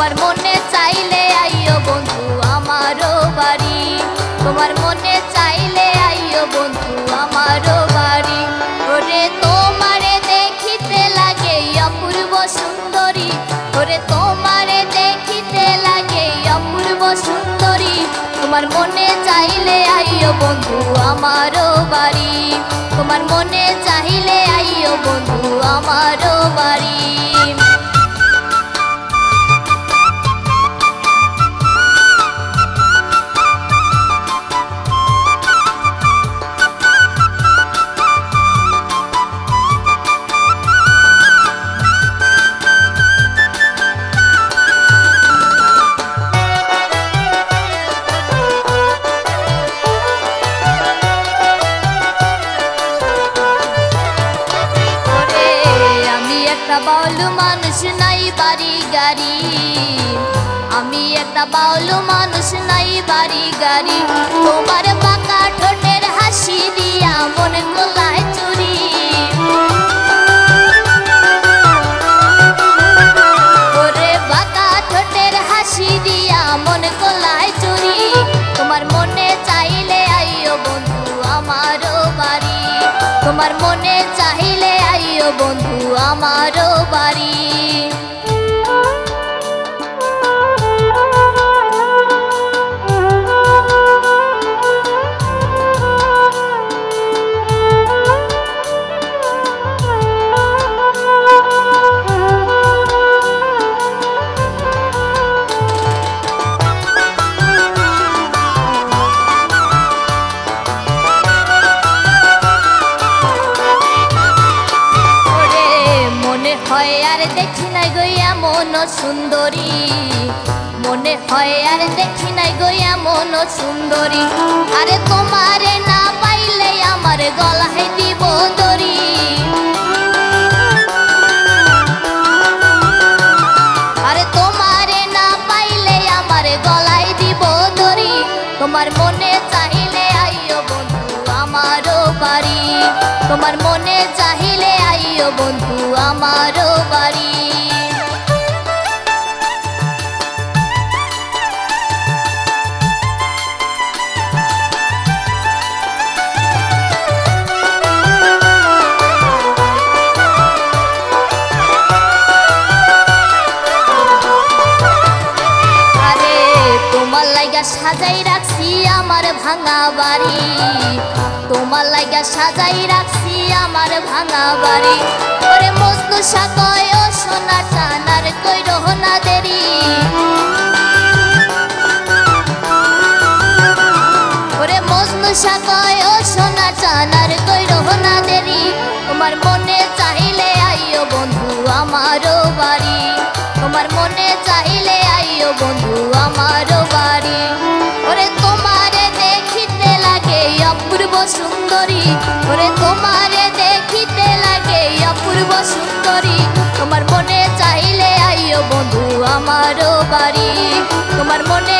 তোমার মনে চাইলে আইও বন্ধু আমারও বাড়ি, তোমার মনে চাইলে আইও বন্ধু আমারও বাড়ি। ওরে তোমারে দেখিতে লাগে অপূর্ব সুন্দরী, ওরে তোমারে দেখিতে লাগে অপূর্ব সুন্দরী। তোমার মনে চাইলে আইও বন্ধু আমারও বাড়ি, তোমার মনে চাইলে আইও বন্ধু আমারও বাড়ি। বাউলু মানুষ নাই বাড়ি গাড়ি, আমি একটা বাউলু মানুষ নাই বাড়ি গাড়ি। তোমার বাঁকা ঠোঁটের হাসি দিয়া মন গোলায় চুরি, ওরে বাঁকা ঠোঁটের হাসি দিয়া মন গোলায় চুরি। তোমার মনে চাইলে আইও বন্ধু আমারও বাড়ি, তোমার মনে চাইলে আইও বন্ধু আমারও বাড়ি। হয় আর দেখি নাই গো এমন সুন্দরী, মনে হয় আর দেখি নাই গো এমন সুন্দরী। আরে তোমারে না পাইলে আমার গলায় দিব দড়ি, আরে তোমারে না পাইলে আমার গলায় দিব দড়ি। তোমার মনে চাইলে আইও বন্ধু আমারও বাড়ি, তোমার মনে চাইলে আইও বন্ধু আমারও বাড়ি। আরে তোমার লাইগা সাজাই রাখছি আমার ভাঙা বাড়ি, তোমার লাইগা সাজাই রাখছি আমার ভাঙা বাড়ি। ওরে মজনু সাকয় ও সোনা টানার কইরো না দেরি, ওরে মজনু সাকয় ও সোনা টানার কইরো না দেরি। তোমার মনে চাইলে আইও বন্ধু আমারও বাড়ি, তোমার মনে চাইলে আইও বন্ধু আমারও বাড়ি। ওরে তোমারে দেখিতে লাগে অপূর্ব সুন্দরী, ওরে তোমারে দেখিতে লাগে অপূর্ব সুন্দরী। তোমার মনে চাইলে আইও বন্ধু আমারও বাড়ি, তোমার মনে